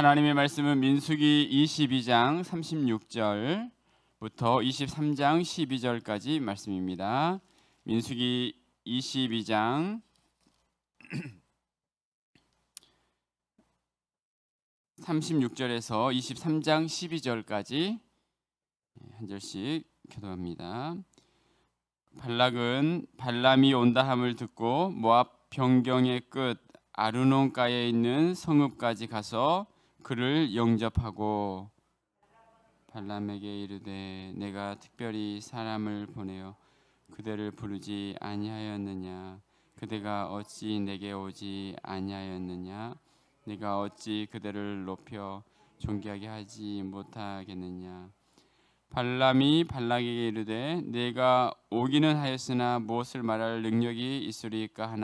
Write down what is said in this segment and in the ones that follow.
하나님의 말씀은 민수기 22장 36절부터 23장 12절까지 말씀입니다. 민수기 22장 36절에서 23장 12절까지 한 절씩 교독합니다. 발락은 발람이 온다함을 듣고 모압 변경의 끝 아르논가에 있는 성읍까지 가서 그를 영접하고 발람에게 이르되 내가 특별히 사람을 보내어 그대를 부르지 아니하였느냐? 그대가 어찌 내게 오지 아니하였느냐? 내가 어찌 그대를 높여 존귀하게 하지 못하겠느냐? 발람이 발락에게 이르되 내가 오기는 하였으나 무엇을 말할 능력이 있으리까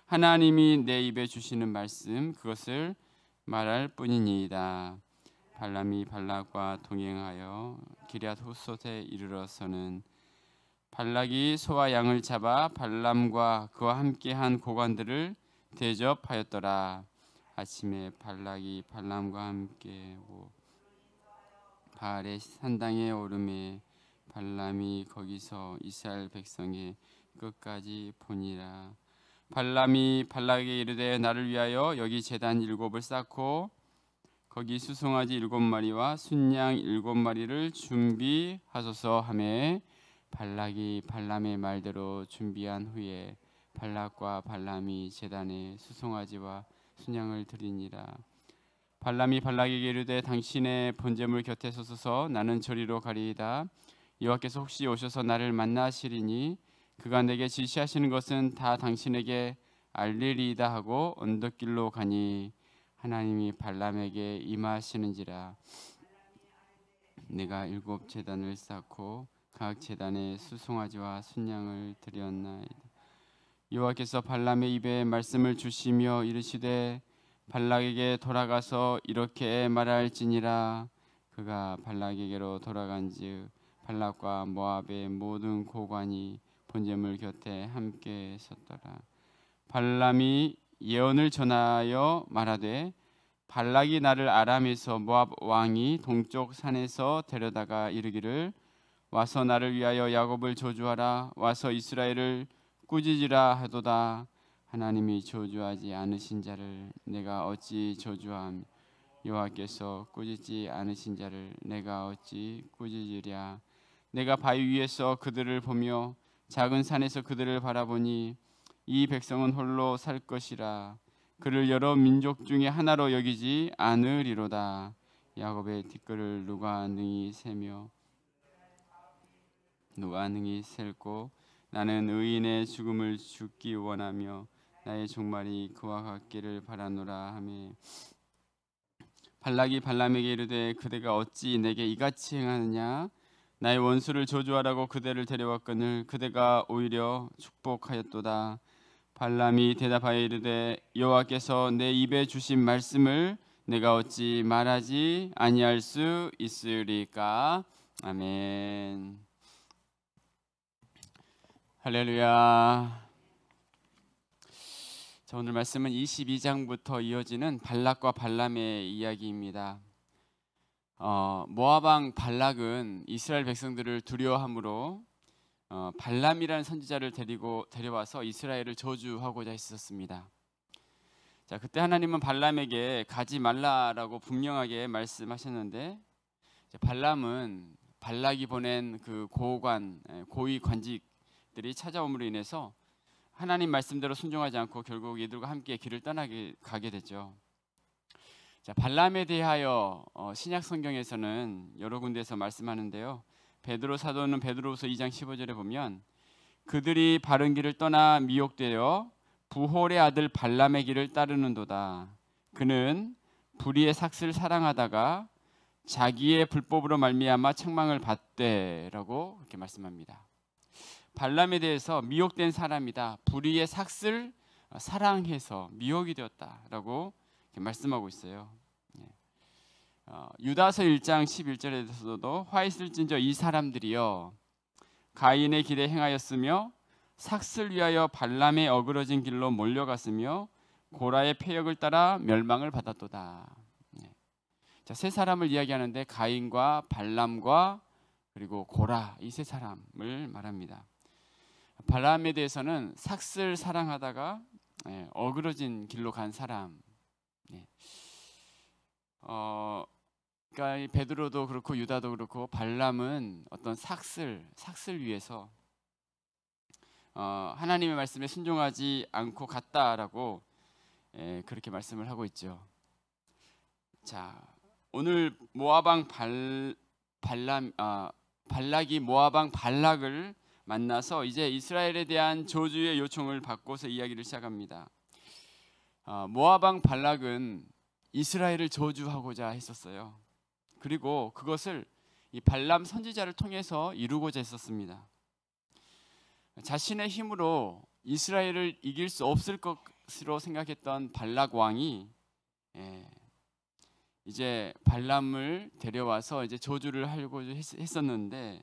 하나님이 내 입에 주시는 말씀 그것을 말할 뿐이니이다. 발람이 발락과 동행하여 기럇 후솥에 이르러서는 발락이 소와 양을 잡아 발람과 그와 함께한 고관들을 대접하였더라. 아침에 발락이 발람과 함께 바알의 산당에 오르매 발람이 거기서 이스라엘 백성의 끝까지 보니라. 발람이 발락에게 이르되 나를 위하여 여기 제단 7을 쌓고 거기 수송아지 7마리와 순양 7마리를 준비하소서 하매 발락이 발람의 말대로 준비한 후에 발락과 발람이 제단에 수송아지와 순양을 드리니라. 발람이 발락에게 이르되 당신의 번제물 곁에 서소서 나는 저리로 가리이다. 여호와께서 혹시 오셔서 나를 만나시리니 그가 내게 지시하시는 것은 다 당신에게 알리리이다 하고 언덕길로 가니 하나님이 발람에게 임하시는지라. 내가 7 제단을 쌓고 각 제단에 수송아지와 순양을 드렸나이다. 여호와께서 발람의 입에 말씀을 주시며 이르시되 발락에게 돌아가서 이렇게 말할지니라. 그가 발락에게로 돌아간즉 발락과 모압의 모든 고관이 번제물 곁에 함께 섰더라. 발람이 예언을 전하여 말하되 발락이 나를 아람에서 모압 왕이 동쪽 산에서 데려다가 이르기를 와서 나를 위하여 야곱을 저주하라 와서 이스라엘을 꾸짖으라 하도다. 하나님이 저주하지 않으신 자를 내가 어찌 저주함? 여호와께서 꾸짖지 않으신 자를 내가 어찌 꾸짖으랴? 내가 바위 위에서 그들을 보며 작은 산에서 그들을 바라보니 이 백성은 홀로 살 것이라. 그를 여러 민족 중에 하나로 여기지 않으리로다. 야곱의 티끌을 누가 능히 세며 누가 능히 셀고 나는 의인의 죽음을 죽기 원하며 나의 종말이 그와 같기를 바라노라 하며 발락이 발람에게 이르되 그대가 어찌 내게 이같이 행하느냐? 나의 원수를 저주하라고 그대를 데려왔거늘 그대가 오히려 축복하였도다. 발람이 대답하여 이르되 여호와께서 내 입에 주신 말씀을 내가 어찌 말하지 아니할 수 있으리까? 아멘. 할렐루야. 자, 오늘 말씀은 22장부터 이어지는 발락과 발람의 이야기입니다. 모압 왕 발락은 이스라엘 백성들을 두려워함으로 발람이라는 선지자를 데려와서 이스라엘을 저주하고자 했었습니다. 자, 그때 하나님은 발람에게 가지 말라라고 분명하게 말씀하셨는데 발람은 발락이 보낸 그 고위 관직들이 찾아옴으로 인해서 하나님 말씀대로 순종하지 않고 결국 이들과 함께 길을 가게 되죠. 자, 발람에 대하여 신약 성경에서는 여러 군데에서 말씀하는데요. 베드로 사도는 베드로후서 2장 15절에 보면 그들이 바른 길을 떠나 미혹되어 부홀의 아들 발람의 길을 따르는도다. 그는 불의의 삭슬 사랑하다가 자기의 불법으로 말미암아 책망을 받되라고 이렇게 말씀합니다. 발람에 대해서 미혹된 사람이다. 불의의 삭슬 사랑해서 미혹이 되었다라고 이렇게 말씀하고 있어요. 유다서 1장 11절에서도 화 있을진저 이 사람들이여 가인의 길에 행하였으며 삭슬 위하여 발람의 어그러진 길로 몰려갔으며 고라의 패역을 따라 멸망을 받았도다. 자, 세 사람을 이야기하는데 가인과 발람과 그리고 고라, 이 세 사람을 말합니다. 발람에 대해서는 삭슬 사랑하다가 어그러진 길로 간 사람. 그러니까 베드로도 그렇고 유다도 그렇고 발람은 어떤 삭슬 위해서 하나님의 말씀에 순종하지 않고 갔다라고 그렇게 말씀을 하고 있죠. 자, 오늘 모압왕 발락이 모압왕 발락을 만나서 이제 이스라엘에 대한 저주의 요청을 받고서 이야기를 시작합니다. 모압왕 발락은 이스라엘을 저주하고자 했었어요. 그리고 그것을 이 발람 선지자를 통해서 이루고자 했었습니다. 자신의 힘으로 이스라엘을 이길 수 없을 것으로 생각했던 발락 왕이 이제 발람을 데려와서 이제 저주를 하려고 했었는데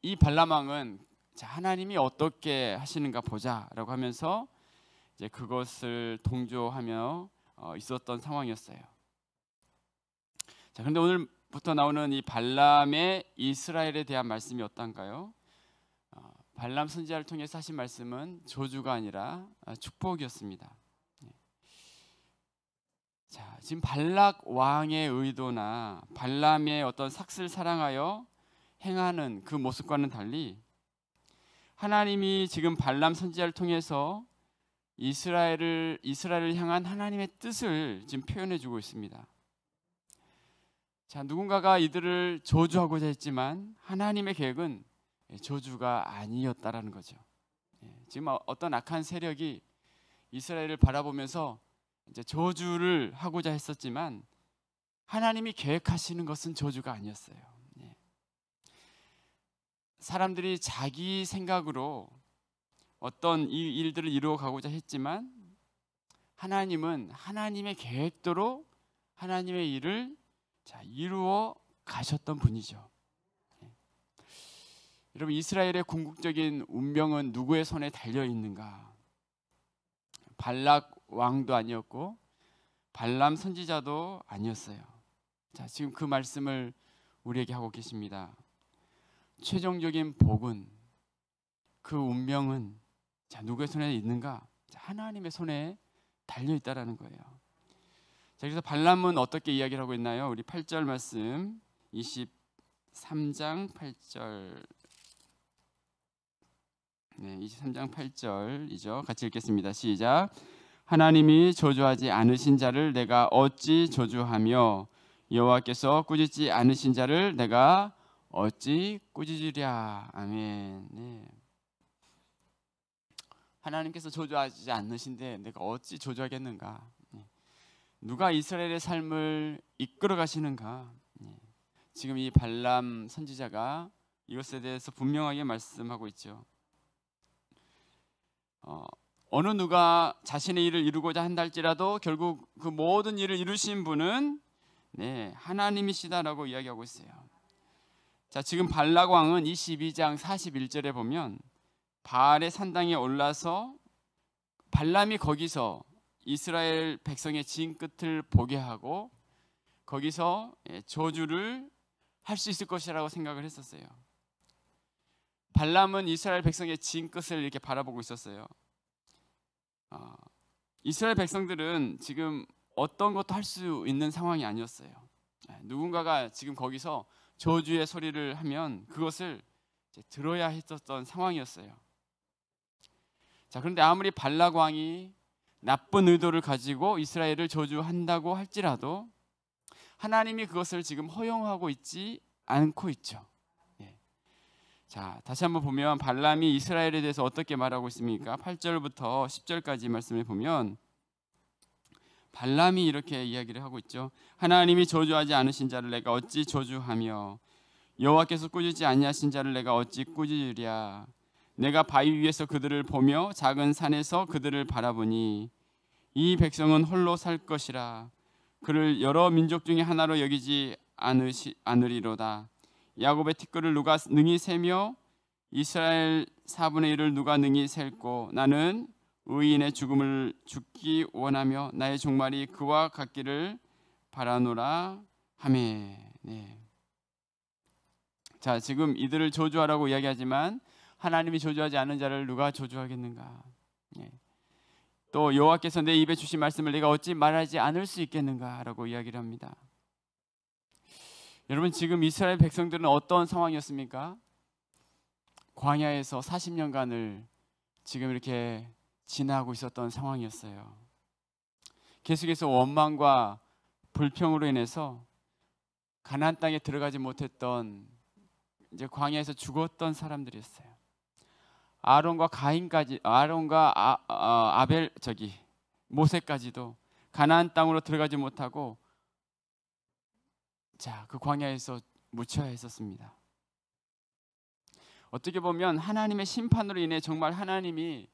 이 발람 왕은 자, 하나님이 어떻게 하시는가 보자라고 하면서 이제 그것을 동조하며 있었던 상황이었어요. 자, 그런데 오늘부터 나오는 이 발람의 이스라엘에 대한 말씀이 어떤가요? 발람 선지자를 통해서 하신 말씀은 저주가 아니라 축복이었습니다. 자, 지금 발락 왕의 의도나 발람의 어떤 삭슬 사랑하여 행하는 그 모습과는 달리 하나님이 지금 발람 선지자를 통해서 이스라엘을 향한 하나님의 뜻을 지금 표현해 주고 있습니다. 자, 누군가가 이들을 저주하고자 했지만 하나님의 계획은 저주가 아니었다라는 거죠. 지금 어떤 악한 세력이 이스라엘을 바라보면서 이제 저주를 하고자 했었지만 하나님이 계획하시는 것은 저주가 아니었어요. 사람들이 자기 생각으로 어떤 이 일들을 이루어 가고자 했지만 하나님은 하나님의 계획대로 하나님의 일을 이루어 가셨던 분이죠. 여러분, 이스라엘의 궁극적인 운명은 누구의 손에 달려 있는가? 발락 왕도 아니었고 발람 선지자도 아니었어요. 자, 지금 그 말씀을 우리에게 하고 계십니다. 최종적인 복은, 그 운명은 누구의 손에 있는가? 하나님의 손에 달려 있다라는 거예요. 자, 그래서 발람은 어떻게 이야기를 하고 있나요? 우리 8절 말씀 23장 8절 23장 8절이죠. 같이 읽겠습니다. 시작. 하나님이 저주하지 않으신 자를 내가 어찌 저주하며 여호와께서 꾸짖지 않으신 자를 내가 어찌 꾸짖으랴. 아멘. 네. 하나님께서 저주하지 않으신데 내가 어찌 저주하겠는가? 누가 이스라엘의 삶을 이끌어 가시는가? 지금 이 발람 선지자가 이것에 대해서 분명하게 말씀하고 있죠. 어느 누가 자신의 일을 이루고자 한다 할지라도 결국 그 모든 일을 이루신 분은 하나님이시다라고 이야기하고 있어요. 자, 지금 발락 왕은 22장 41절에 보면 바알의 산당에 올라서 발람이 거기서 이스라엘 백성의 진 끝을 보게 하고 거기서 저주를 할 수 있을 것이라고 생각을 했었어요. 발람은 이스라엘 백성의 진 끝을 이렇게 바라보고 있었어요. 이스라엘 백성들은 지금 어떤 것도 할 수 있는 상황이 아니었어요. 누군가가 지금 거기서 저주의 소리를 하면 그것을 들어야 했었던 상황이었어요. 자, 그런데 아무리 발락 왕이 나쁜 의도를 가지고 이스라엘을 저주한다고 할지라도 하나님이 그것을 지금 허용하고 있지 않고 있죠. 자, 다시 한번 보면 발람이 이스라엘에 대해서 어떻게 말하고 있습니까? 8절부터 10절까지 말씀을 보면 발람이 이렇게 이야기를 하고 있죠. 하나님이 저주하지 않으신 자를 내가 어찌 저주하며 여호와께서 꾸짖지 아니하신 자를 내가 어찌 꾸짖으랴. 내가 바위 위에서 그들을 보며 작은 산에서 그들을 바라보니 이 백성은 홀로 살 것이라. 그를 여러 민족 중에 하나로 여기지 않으리로다. 야곱의 티끌을 누가 능히 세며 이스라엘 4분의 1을 누가 능히 셀고 나는 의인의 죽음을 죽기 원하며 나의 종말이 그와 같기를 바라노라 하매. 네. 자, 지금 이들을 저주하라고 이야기하지만 하나님이 저주하지 않은 자를 누가 저주하겠는가? 네. 또 여호와께서 내 입에 주신 말씀을 내가 어찌 말하지 않을 수 있겠는가라고 이야기를 합니다. 여러분, 지금 이스라엘 백성들은 어떤 상황이었습니까? 광야에서 40년간을 지금 이렇게 지나고 있었던 상황이었어요. 계속해서 원망과 불평으로 인해서 가나안 땅에 들어가지 못했던, 이제 광야에서 죽었던 사람들이었어요. 아론과 아벨 모세까지도 가나안 땅으로 들어가지 못하고 그 광야에서 묻혀야 했었습니다. 어떻게 보면 하나님의 심판으로 인해 정말 하나님이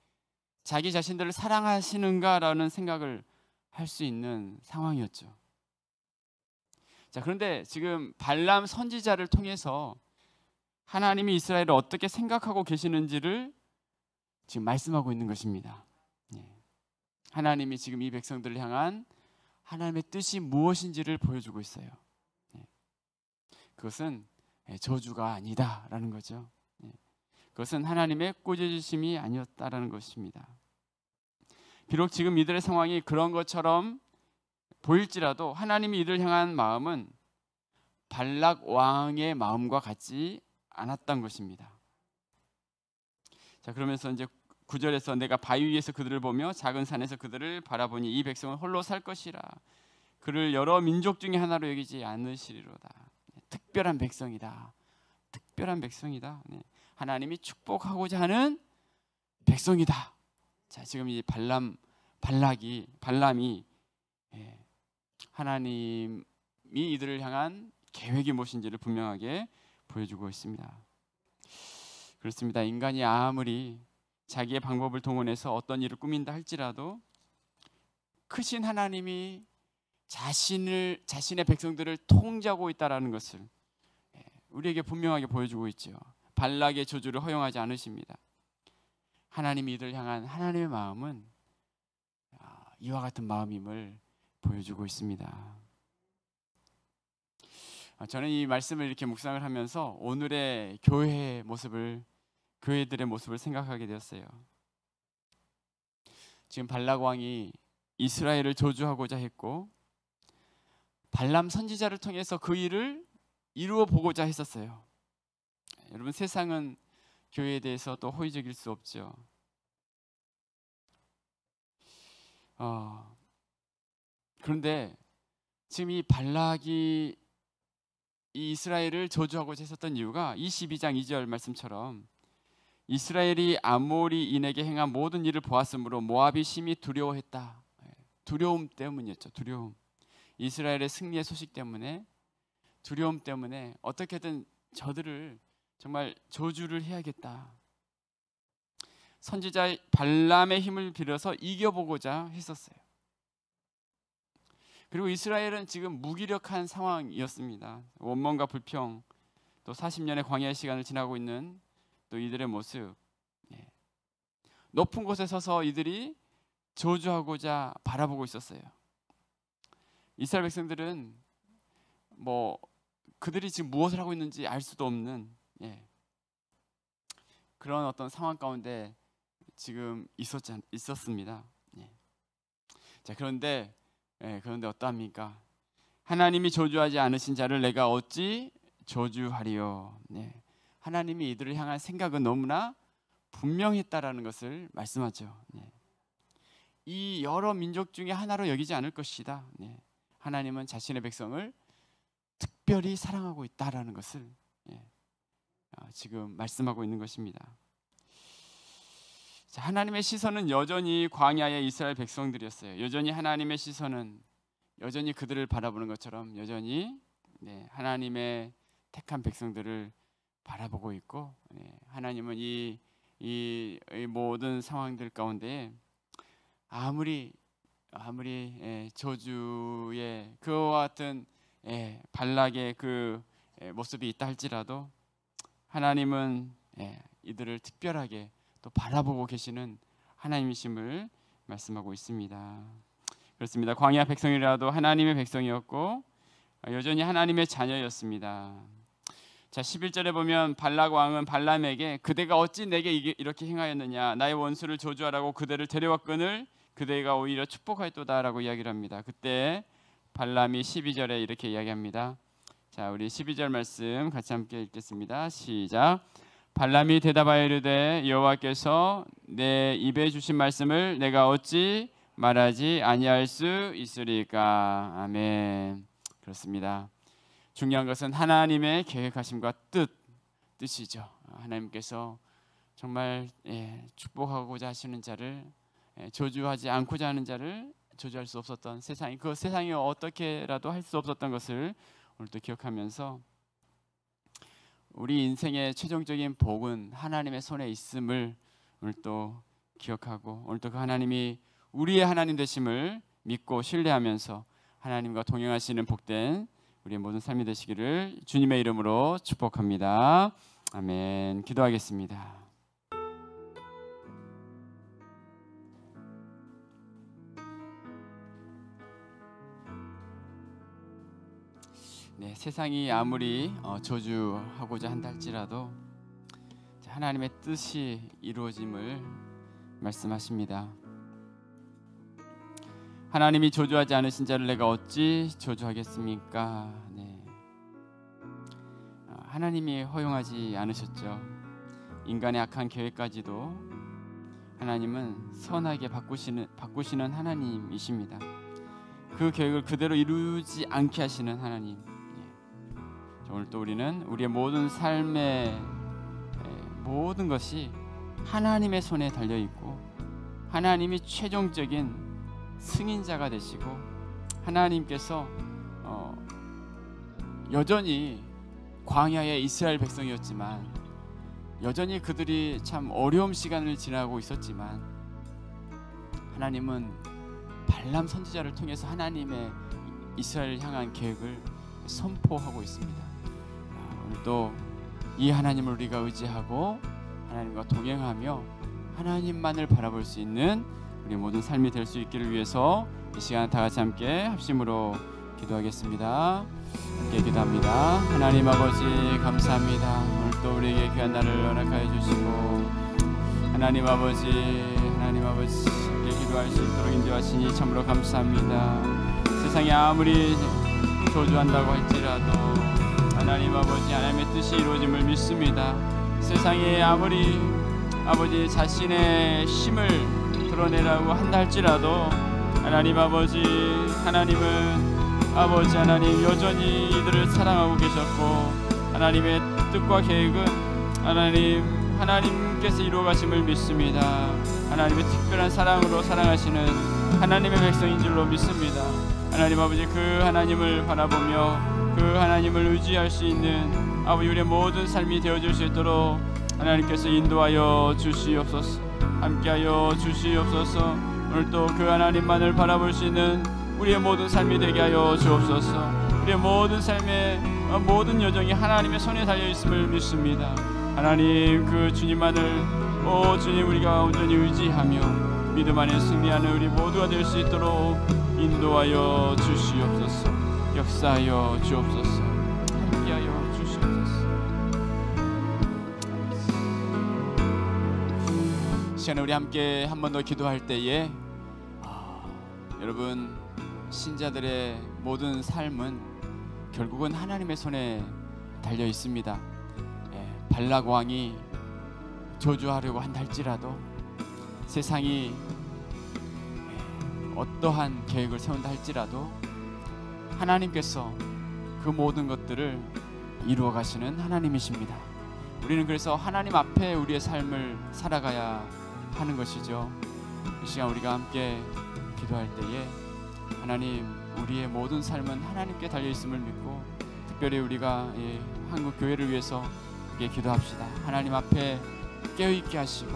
자기 자신들을 사랑하시는가라는 생각을 할 수 있는 상황이었죠. 자, 그런데 지금 발람 선지자를 통해서 하나님이 이스라엘을 어떻게 생각하고 계시는지를 지금 말씀하고 있는 것입니다. 하나님이 지금 이 백성들을 향한 하나님의 뜻이 무엇인지를 보여주고 있어요. 그것은 저주가 아니다라는 거죠. 그것은 하나님의 꾸짖으심이 아니었다라는 것입니다. 비록 지금 이들의 상황이 그런 것처럼 보일지라도 하나님이 이들을 향한 마음은 발락 왕의 마음과 같지 않았던 것입니다. 자, 그러면서 이제 9절에서 내가 바위 위에서 그들을 보며 작은 산에서 그들을 바라보니 이 백성은 홀로 살 것이라. 그를 여러 민족 중에 하나로 여기지 않으시리로다. 특별한 백성이다. 특별한 백성이다. 하나님이 축복하고자 하는 백성이다. 자, 지금 이 발람이 하나님이 이들을 향한 계획이 무엇인지를 분명하게 보여주고 있습니다. 그렇습니다. 인간이 아무리 자기의 방법을 동원해서 어떤 일을 꾸민다 할지라도 크신 하나님이 자신의 백성들을 통제하고 있다라는 것을 우리에게 분명하게 보여주고 있죠. 발락의 저주를 허용하지 않으십니다. 하나님이 이들을 향한 하나님의 마음은 이와 같은 마음임을 보여주고 있습니다. 저는 이 말씀을 이렇게 묵상을 하면서 오늘의 교회들의 모습을 생각하게 되었어요. 지금 발락 왕이 이스라엘을 저주하고자 했고 발람 선지자를 통해서 그 일을 이루어 보고자 했었어요. 여러분, 세상은 교회에 대해서 또 호의적일 수 없죠. 그런데 지금 이 발락이 이 이스라엘을 저주하고자 했었던 이유가 22장 2절 말씀처럼 이스라엘이 아모리인에게 행한 모든 일을 보았으므로 모압이 심히 두려워했다. 두려움 때문이었죠. 두려움. 이스라엘의 승리의 소식 때문에, 두려움 때문에 어떻게든 저들을 정말 저주를 해야겠다. 선지자 발람의 힘을 빌어서 이겨보고자 했었어요. 그리고 이스라엘은 지금 무기력한 상황이었습니다. 원망과 불평, 또 40년의 광야의 시간을 지나고 있는 또 이들의 모습, 높은 곳에 서서 이들이 저주하고자 바라보고 있었어요. 이스라엘 백성들은 그들이 지금 무엇을 하고 있는지 알 수도 없는 그런 어떤 상황 가운데 지금 있었습니다. 자, 그런데 어떠합니까? 하나님이 저주하지 않으신 자를 내가 어찌 저주하리요? 하나님이 이들을 향한 생각은 너무나 분명했다라는 것을 말씀하죠. 이 여러 민족 중에 하나로 여기지 않을 것이다. 하나님은 자신의 백성을 특별히 사랑하고 있다라는 것을 지금 말씀하고 있는 것입니다. 자, 하나님의 시선은 여전히 광야의 이스라엘 백성들이었어요. 여전히 하나님의 시선은 여전히 그들을 바라보는 것처럼 여전히 하나님의 택한 백성들을 바라보고 있고, 하나님은 이 모든 상황들 가운데 아무리 저주의 그와 같은 발락의 그 모습이 있다 할지라도 하나님은 이들을 특별하게 또 바라보고 계시는 하나님이심을 말씀하고 있습니다. 그렇습니다. 광야 백성이라도 하나님의 백성이었고 여전히 하나님의 자녀였습니다. 자, 11절에 보면 발락 왕은 발람에게 그대가 어찌 내게 이렇게 행하였느냐, 나의 원수를 저주하라고 그대를 데려왔거늘 그대가 오히려 축복하였도다라고 이야기를 합니다. 그때 발람이 12절에 이렇게 이야기합니다. 자, 우리 12절 말씀 같이 함께 읽겠습니다. 시작. 발람이 대답하여 이르되 여호와께서 내 입에 주신 말씀을 내가 어찌 말하지 아니할 수 있으리까. 아멘. 그렇습니다. 중요한 것은 하나님의 계획하심과 뜻이죠. 하나님께서 정말 축복하고자 하시는 자를, 저주하지 않고자 하는 자를 저주할 수 없었던 세상이, 그 세상이 어떻게라도 할 수 없었던 것을 오늘도 기억하면서 우리 인생의 최종적인 복은 하나님의 손에 있음을 오늘 또 기억하고, 오늘 또 그 하나님이 우리의 하나님 되심을 믿고 신뢰하면서 하나님과 동행하시는 복된 우리의 모든 삶이 되시기를 주님의 이름으로 축복합니다. 아멘. 기도하겠습니다. 네, 세상이 아무리 저주하고자 한다 할지라도 하나님의 뜻이 이루어짐을 말씀하십니다. 하나님이 저주하지 않으신 자를 내가 어찌 저주하겠습니까? 네. 하나님이 허용하지 않으셨죠. 인간의 악한 계획까지도 하나님은 선하게 바꾸시는 하나님이십니다. 그 계획을 그대로 이루지 않게 하시는 하나님. 오늘 또 우리는 우리의 모든 삶의 모든 것이 하나님의 손에 달려 있고 하나님이 최종적인 승인자가 되시고 하나님께서 여전히 광야의 이스라엘 백성이었지만 여전히 그들이 참 어려운 시간을 지나고 있었지만 하나님은 발람 선지자를 통해서 하나님의 이스라엘을 향한 계획을 선포하고 있습니다. 오늘 또 이 하나님을 우리가 의지하고 하나님과 동행하며 하나님만을 바라볼 수 있는 우리 모든 삶이 될 수 있기를 위해서 이 시간 다 같이 함께 합심으로 기도하겠습니다. 함께 기도합니다. 하나님 아버지 감사합니다. 오늘 또 우리에게 귀한 날을 허락하여 주시고 하나님 아버지 함께 기도할 수 있도록 인도하시니 참으로 감사합니다. 세상이 아무리 저주한다고 할지라도 하나님 아버지 하나님의 뜻이 이루어짐을 믿습니다. 세상이 아무리 아버지 자신의 힘을 드러내라고 한다 할지라도 하나님 아버지 하나님은 아버지 하나님 여전히 이들을 사랑하고 계셨고 하나님의 뜻과 계획은 하나님께서 이루어 가심을 믿습니다. 하나님의 특별한 사랑으로 사랑하시는 하나님의 백성인 줄로 믿습니다. 하나님 아버지 그 하나님을 바라보며 그 하나님을 의지할 수 있는 아버지 우리의 모든 삶이 되어질 수 있도록 하나님께서 인도하여 주시옵소서. 함께하여 주시옵소서. 오늘 또 그 하나님만을 바라볼 수 있는 우리의 모든 삶이 되게 하여 주옵소서. 우리의 모든 삶의 모든 여정이 하나님의 손에 달려 있음을 믿습니다. 하나님 그 주님만을 주님 우리가 온전히 의지하며 믿음 안에 승리하는 우리 모두가 될 수 있도록 인도하여 주시옵소서. 역사하여 주옵소서. 함께하여 주시옵소서. 시간에 우리 함께 한 번 더 기도할 때에 여러분 신자들의 모든 삶은 결국은 하나님의 손에 달려 있습니다. 발락 왕이 저주하려고 한다 할지라도 세상이 어떠한 계획을 세운다 할지라도 하나님께서 그 모든 것들을 이루어 가시는 하나님이십니다. 우리는 그래서 하나님 앞에 우리의 삶을 살아가야 하는 것이죠. 이 시간 우리가 함께 기도할 때에 하나님 우리의 모든 삶은 하나님께 달려있음을 믿고 특별히 우리가 한국 교회를 위해서 기도합시다. 하나님 앞에 깨어있게 하시고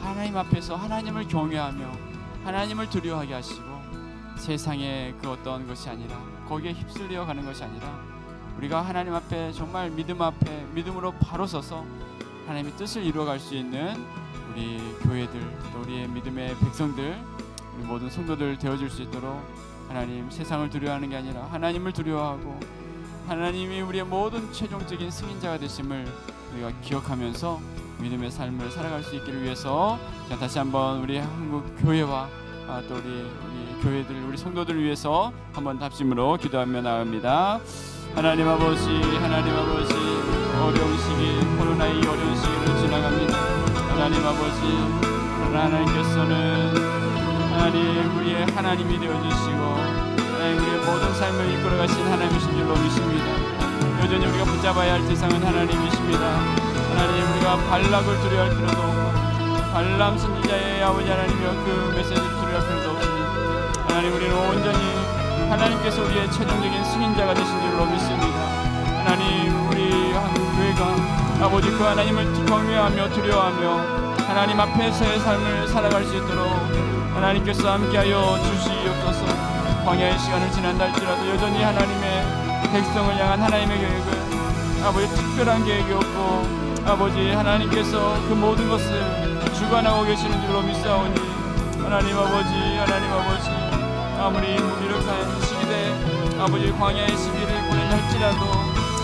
하나님 앞에서 하나님을 경외하며 하나님을 두려워하게 하시고 세상의 그 어떤 것이 아니라 거기에 휩쓸려 가는 것이 아니라 우리가 하나님 앞에 정말 믿음으로 바로 서서 하나님의 뜻을 이루어갈 수 있는 우리 교회들 또 우리의 믿음의 백성들 우리 모든 성도들 되어줄 수 있도록 하나님 세상을 두려워하는 게 아니라 하나님을 두려워하고 하나님이 우리의 모든 최종적인 승인자가 되심을 우리가 기억하면서 믿음의 삶을 살아갈 수 있기를 위해서 자, 다시 한번 우리 한국 교회와 또 우리 교회들 우리 성도들을 위해서 한번 답심으로 기도하며 나갑니다. 하나님 아버지 어려운 시기 코로나의 어려운 시기를 지나갑니다. 하나님 아버지 하나님께서는 하나님 우리의 하나님이 되어주시고 하나님 우리의 모든 삶을 이끌어가신 하나님이신 줄로 믿습니다. 여전히 우리가 붙잡아야 할 대상은 하나님이십니다. 하나님 우리가 발락을 두려워할 필요도 없고 발람 선지자의 아버지 하나님이여 그 메시지를 두려워할 필요도 없으니 하나님 우리는 온전히 하나님께서 우리의 최종적인 승인자가 되신 줄로 믿습니다. 하나님 우리 한국교회가 아버지 그 하나님을 경외하며 두려워하며 하나님 앞에서의 삶을 살아갈 수 있도록 하나님께서 함께하여 주시옵소서. 광야의 시간을 지난다 할지라도 여전히 하나님의 백성을 향한 하나님의 계획은 아버지 특별한 계획이었고 아버지 하나님께서 그 모든 것을 주관하고 계시는 줄로 믿사오니 하나님 아버지 아무리 무기력한 시기대 아버지 광야의 시기를 보낸다 할지라도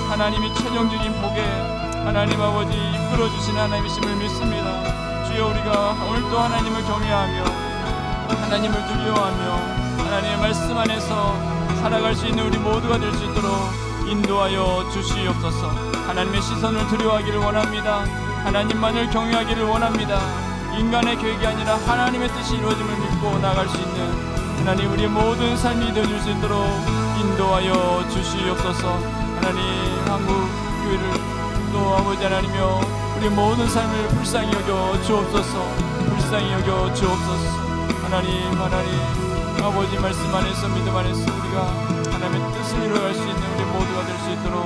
하나님이 최종적인 복에 하나님 아버지 이끌어주신 하나님이심을 믿습니다. 주여 우리가 오늘도 하나님을 경외하며 하나님을 두려워하며 하나님의 말씀 안에서 살아갈 수 있는 우리 모두가 될 수 있도록 인도하여 주시옵소서. 하나님의 시선을 두려워하기를 원합니다. 하나님만을 경외하기를 원합니다. 인간의 계획이 아니라 하나님의 뜻이 이루어짐을 믿고 나갈 수 있는 하나님 우리의 모든 삶이 되어줄 수 있도록 인도하여 주시옵소서. 하나님 한국 교회를 또 아버지 하나님이여 우리의 모든 삶을 불쌍히 여겨 주옵소서. 불쌍히 여겨 주옵소서. 하나님 아버지 말씀 안에서 믿음 안에서 우리가 하나님의 뜻을 이루어갈 수 있는 우리 모두가 될 수 있도록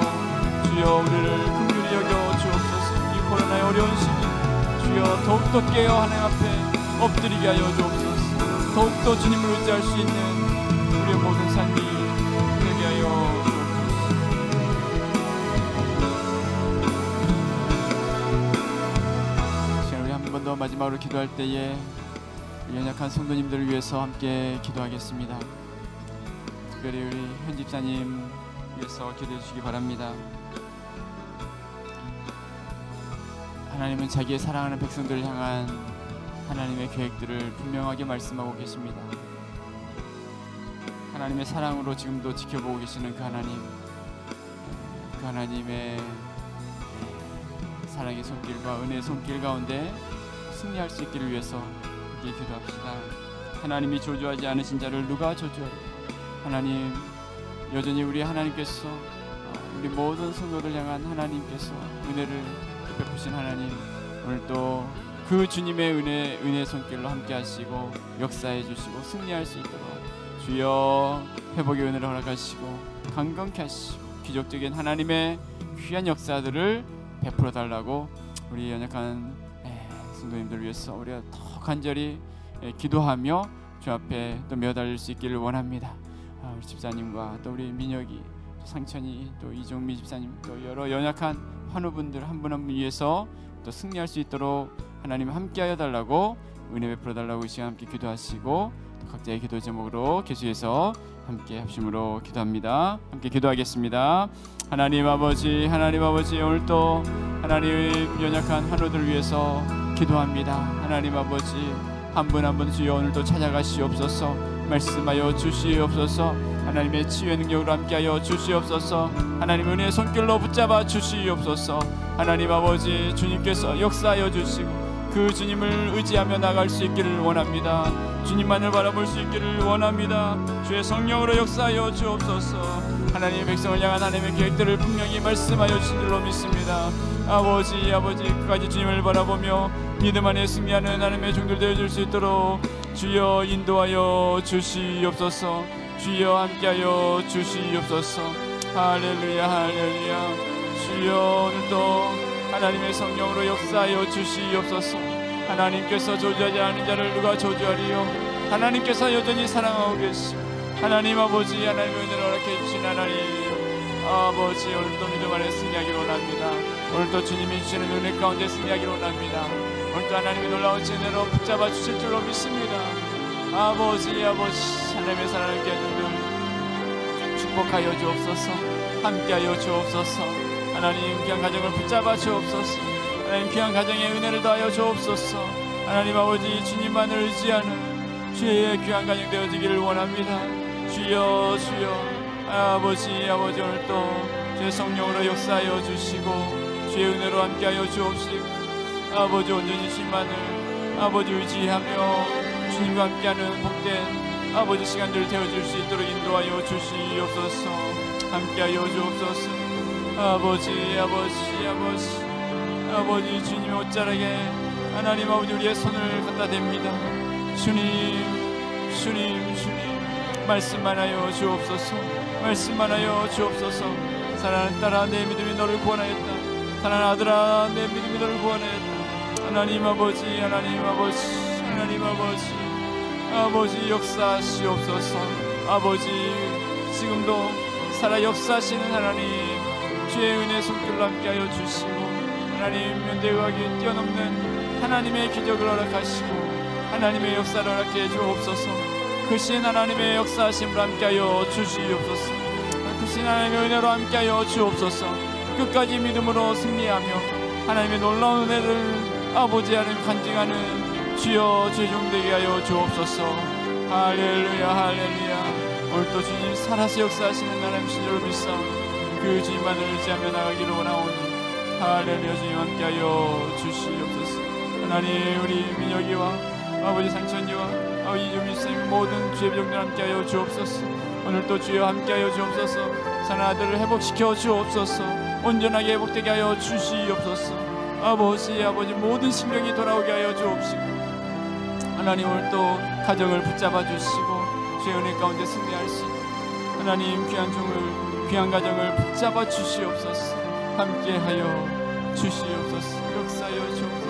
주여 우리를 긍휼히 여겨 주옵소서. 이 코로나의 어려운 시기 주여 더욱더 깨어 하나님 앞에 엎드리게 하여 주옵소서. 더욱더 주님을 의지할 수 있는 우리의 모든 삶이 되게 하여 주옵소서. 시간 우리 한 번 더 마지막으로 기도할 때에 연약한 성도님들을 위해서 함께 기도하겠습니다. 특별히 우리 현 집사님 위해서 기도해 주시기 바랍니다. 하나님은 자기의 사랑하는 백성들을 향한 하나님의 계획들을 분명하게 말씀하고 계십니다. 하나님의 사랑으로 지금도 지켜보고 계시는 그 하나님의 사랑의 손길과 은혜의 손길 가운데 승리할 수 있기를 위해서 기도합시다. 하나님이 저주하지 않으신 자를 누가 저주하리요. 하나님 여전히 우리 하나님께서 우리 모든 성도를 향한 하나님께서 은혜를 베푸신 하나님 오늘도 그 주님의 은혜의 손길로 함께 하시고 역사해 주시고 승리할 수 있도록 주여 회복의 은혜를 허락하시고 강건케 하시고 기적적인 하나님의 귀한 역사들을 베풀어 달라고 우리 연약한 성도님들을 위해서 우리가 더 간절히 기도하며 주 앞에 또 매달릴 수 있기를 원합니다. 우리 집사님과 또 우리 민혁이 또 상천이 또 이종미 집사님 또 여러 연약한 환우분들 한 분 한 분 위해서 또 승리할 수 있도록 하나님 함께하여 달라고 은혜 베풀어 달라고 이 시간 함께 기도하시고 또 각자의 기도 제목으로 계속해서 함께 합심으로 기도합니다. 함께 기도하겠습니다. 하나님 아버지 오늘도 하나님 연약한 환우들 위해서 기도합니다. 하나님 아버지 한 분 한 분 주여 오늘도 찾아가시옵소서. 말씀하여 주시옵소서. 하나님의 치유의 능력으로 함께하여 주시옵소서. 하나님 은혜의 손길로 붙잡아 주시옵소서. 하나님 아버지 주님께서 역사하여 주시고 그 주님을 의지하며 나갈 수 있기를 원합니다. 주님만을 바라볼 수 있기를 원합니다. 주의 성령으로 역사하여 주옵소서. 하나님의 백성을 향한 하나님의 계획들을 분명히 말씀하여 주신 줄로 믿습니다. 아버지 그까지 주님을 바라보며 믿음 안에 승리하는 하나님의 종들 되어줄 수 있도록 주여 인도하여 주시옵소서. 주여 함께하여 주시옵소서. 할렐루야 주여 오늘도 하나님의 성령으로 역사하여 주시옵소서. 하나님께서 저주하지 않은 자를 누가 저주하리요. 하나님께서 여전히 사랑하고 계시고 하나님 아버지 하나님의 은혜를 허락해 주신 하나님 아버지 오늘도 믿음 안에 승리하기를 원합니다. 오늘도 주님이 주시는 은혜 가운데 승리하기를 원합니다. 오늘도 하나님의 놀라운 은혜로 붙잡아 주실 줄로 믿습니다. 아버지 하나님의 사랑을 깨주들 축복하여 주옵소서. 함께하여 주옵소서. 하나님 귀한 가정을 붙잡아 주옵소서. 하나님 귀한 가정에 은혜를 더하여 주옵소서. 하나님 아버지 주님만을 의지하는 주의 귀한 가정 되어지기를 원합니다. 주여 아버지 오늘도 주의 성령으로 역사하여 주시고 주의 은혜로 함께하여 주옵시고 아버지 온전히 주님만을 아버지 의지하며 주님과 함께하는 복된 아버지 시간들 되어줄 수 있도록 인도하여 주시옵소서. 함께하여 주옵소서. 아버지 주님의 옷자락에 하나님 아버지 우리의 손을 갖다 댑니다. 주님 말씀만 하여 주옵소서. 말씀만 하여 주옵소서. 사랑하는 딸아 내 믿음이 너를 구원하였다. 사랑하는 아들아 내 믿음이 너를 구원하였다. 하나님 아버지 역사하시옵소서. 아버지 지금도 살아 역사하시는 하나님 주의 은혜 손길로 함께하여 주시고 하나님 현대의학이 뛰어넘는 하나님의 기적을 허락하시고 하나님의 역사를 허락해 주옵소서. 그 신 하나님의 역사하심을 함께하여 주시옵소서. 그 신 하나님의 은혜로 함께하여 주옵소서. 끝까지 믿음으로 승리하며 하나님의 놀라운 은혜를 아버지 하나님 간증하는 주여 죄종 되게 하여 주옵소서. 할렐루야. 오늘도 주님 살아서 역사하시는 하나님 신으로 믿사 그 주님만을 의지하며 나가기를 원하오니 할렐루야. 주님 함께하여 주시옵소서. 하나님 우리 민혁이와 아버지 상천이와 아버지 이주민 선생님 모든 주의 백성들 함께하여 주옵소서. 오늘도 주여 함께하여 주옵소서. 사는 아들을 회복시켜 주옵소서. 온전하게 회복되게 하여 주시옵소서. 아버지 모든 심령이 돌아오게 하여 주옵시고 하나님 오늘도 가정을 붙잡아 주시고 주의 은혜 가운데 승리할 수 있도록 하나님 귀한 가정을 붙잡아 주시옵소서. 함께하여 주시옵소서. 역사하여 주옵소서.